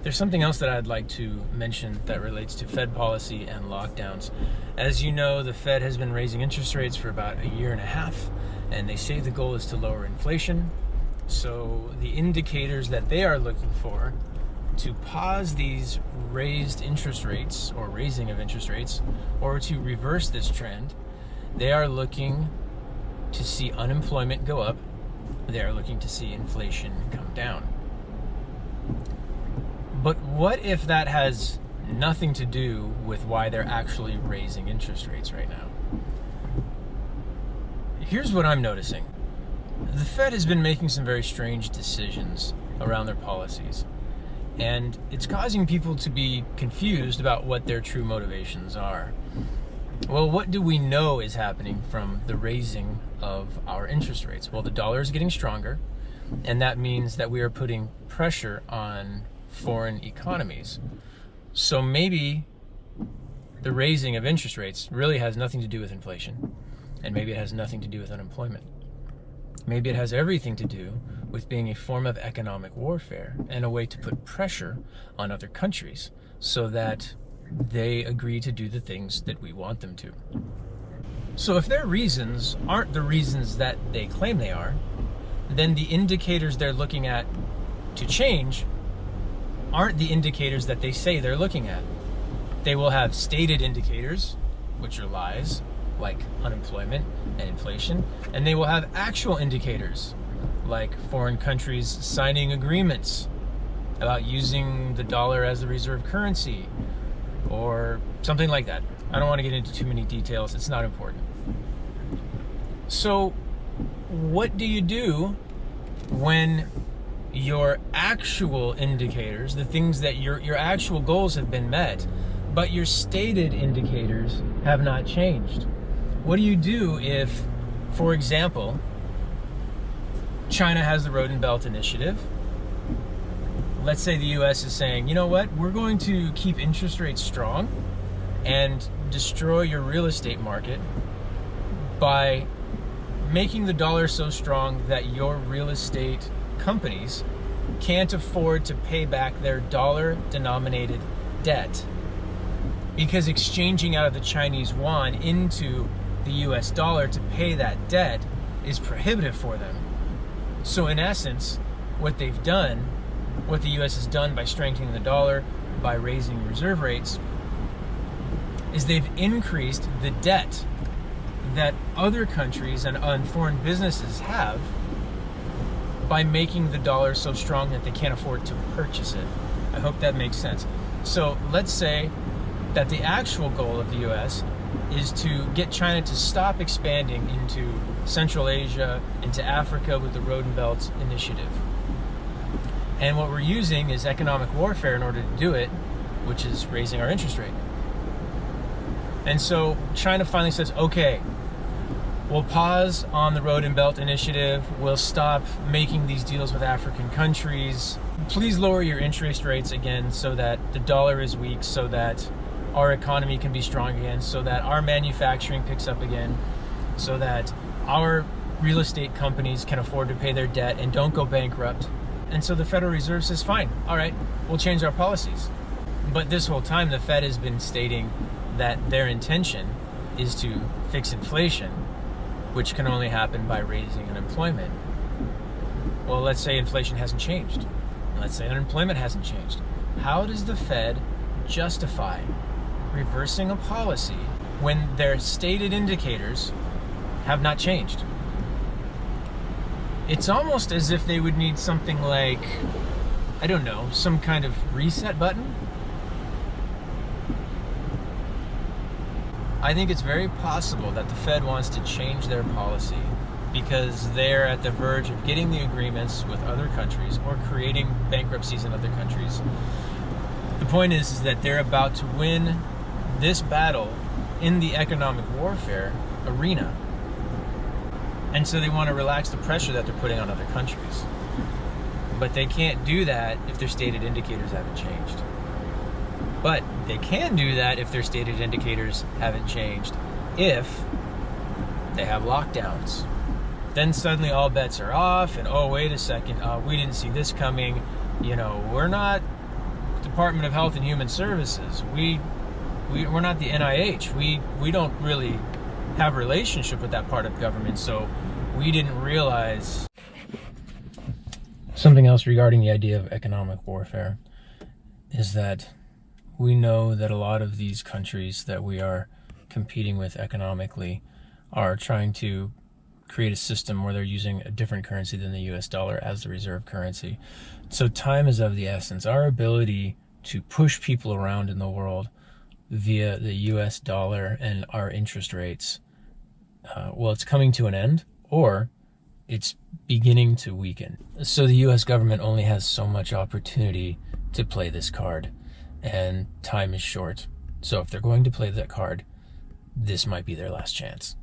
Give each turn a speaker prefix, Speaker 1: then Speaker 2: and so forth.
Speaker 1: There's something else that I'd like to mention that relates to Fed policy and lockdowns. As you know, the Fed has been raising interest rates for about a year and a half, and they say the goal is to lower inflation. So the indicators that they are looking for to pause these raised interest rates or raising of interest rates, or to reverse this trend, they are looking to see unemployment go up. They are looking to see inflation come down. But what if that has nothing to do with why they're actually raising interest rates right now? Here's what I'm noticing. The Fed has been making some very strange decisions around their policies, and it's causing people to be confused about what their true motivations are. Well, what do we know is happening from the raising of our interest rates? Well, the dollar is getting stronger, and that means that we are putting pressure on foreign economies. So maybe the raising of interest rates really has nothing to do with inflation, and maybe it has nothing to do with unemployment. Maybe it has everything to do with being a form of economic warfare and a way to put pressure on other countries so that they agree to do the things that we want them to. So if their reasons aren't the reasons that they claim they are, then the indicators they're looking at to change aren't the indicators that they say they're looking at. They will have stated indicators, which are lies, like unemployment and inflation, and they will have actual indicators, like foreign countries signing agreements about using the dollar as the reserve currency, or something like that. I don't want to get into too many details, it's not important. So what do you do when your actual indicators, the things that your actual goals have been met, but your stated indicators have not changed? What do you do if, for example, China has the Road and Belt Initiative? Let's say the US is saying, you know what, we're going to keep interest rates strong and destroy your real estate market by making the dollar so strong that your real estate companies can't afford to pay back their dollar-denominated debt, because exchanging out of the Chinese yuan into the US dollar to pay that debt is prohibitive for them. So in essence, what they've done, what the US has done by strengthening the dollar, by raising reserve rates, is they've increased the debt that other countries and foreign businesses have by making the dollar so strong that they can't afford to purchase it. I hope that makes sense. So let's say that the actual goal of the US is to get China to stop expanding into Central Asia, into Africa with the Road and Belt Initiative. And what we're using is economic warfare in order to do it, which is raising our interest rate. And so China finally says, okay, we'll pause on the Road and Belt Initiative. We'll stop making these deals with African countries. Please lower your interest rates again so that the dollar is weak, so that our economy can be strong again, so that our manufacturing picks up again, so that our real estate companies can afford to pay their debt and don't go bankrupt. And so the Federal Reserve says, fine, all right, we'll change our policies. But this whole time, the Fed has been stating that their intention is to fix inflation, which can only happen by raising unemployment. Well, let's say inflation hasn't changed. Let's say unemployment hasn't changed. How does the Fed justify reversing a policy when their stated indicators have not changed? It's almost as if they would need something like, I don't know, some kind of reset button. I think it's very possible that the Fed wants to change their policy because they're at the verge of getting the agreements with other countries or creating bankruptcies in other countries. The point is that they're about to win this battle in the economic warfare arena. And so they want to relax the pressure that they're putting on other countries. But they can't do that if their stated indicators haven't changed. But they can do that if their stated indicators haven't changed if they have lockdowns. Then suddenly all bets are off and, oh, wait a second, we didn't see this coming. You know, Department of Health and Human Services. We're not the NIH. We don't really have a relationship with that part of government, so we didn't realize. Something else regarding the idea of economic warfare is that we know that a lot of these countries that we are competing with economically are trying to create a system where they're using a different currency than the US dollar as the reserve currency. So time is of the essence. Our ability to push people around in the world via the US dollar and our interest rates, well, it's coming to an end, or it's beginning to weaken. So the US government only has so much opportunity to play this card, and time is short. So if they're going to play that card, this might be their last chance.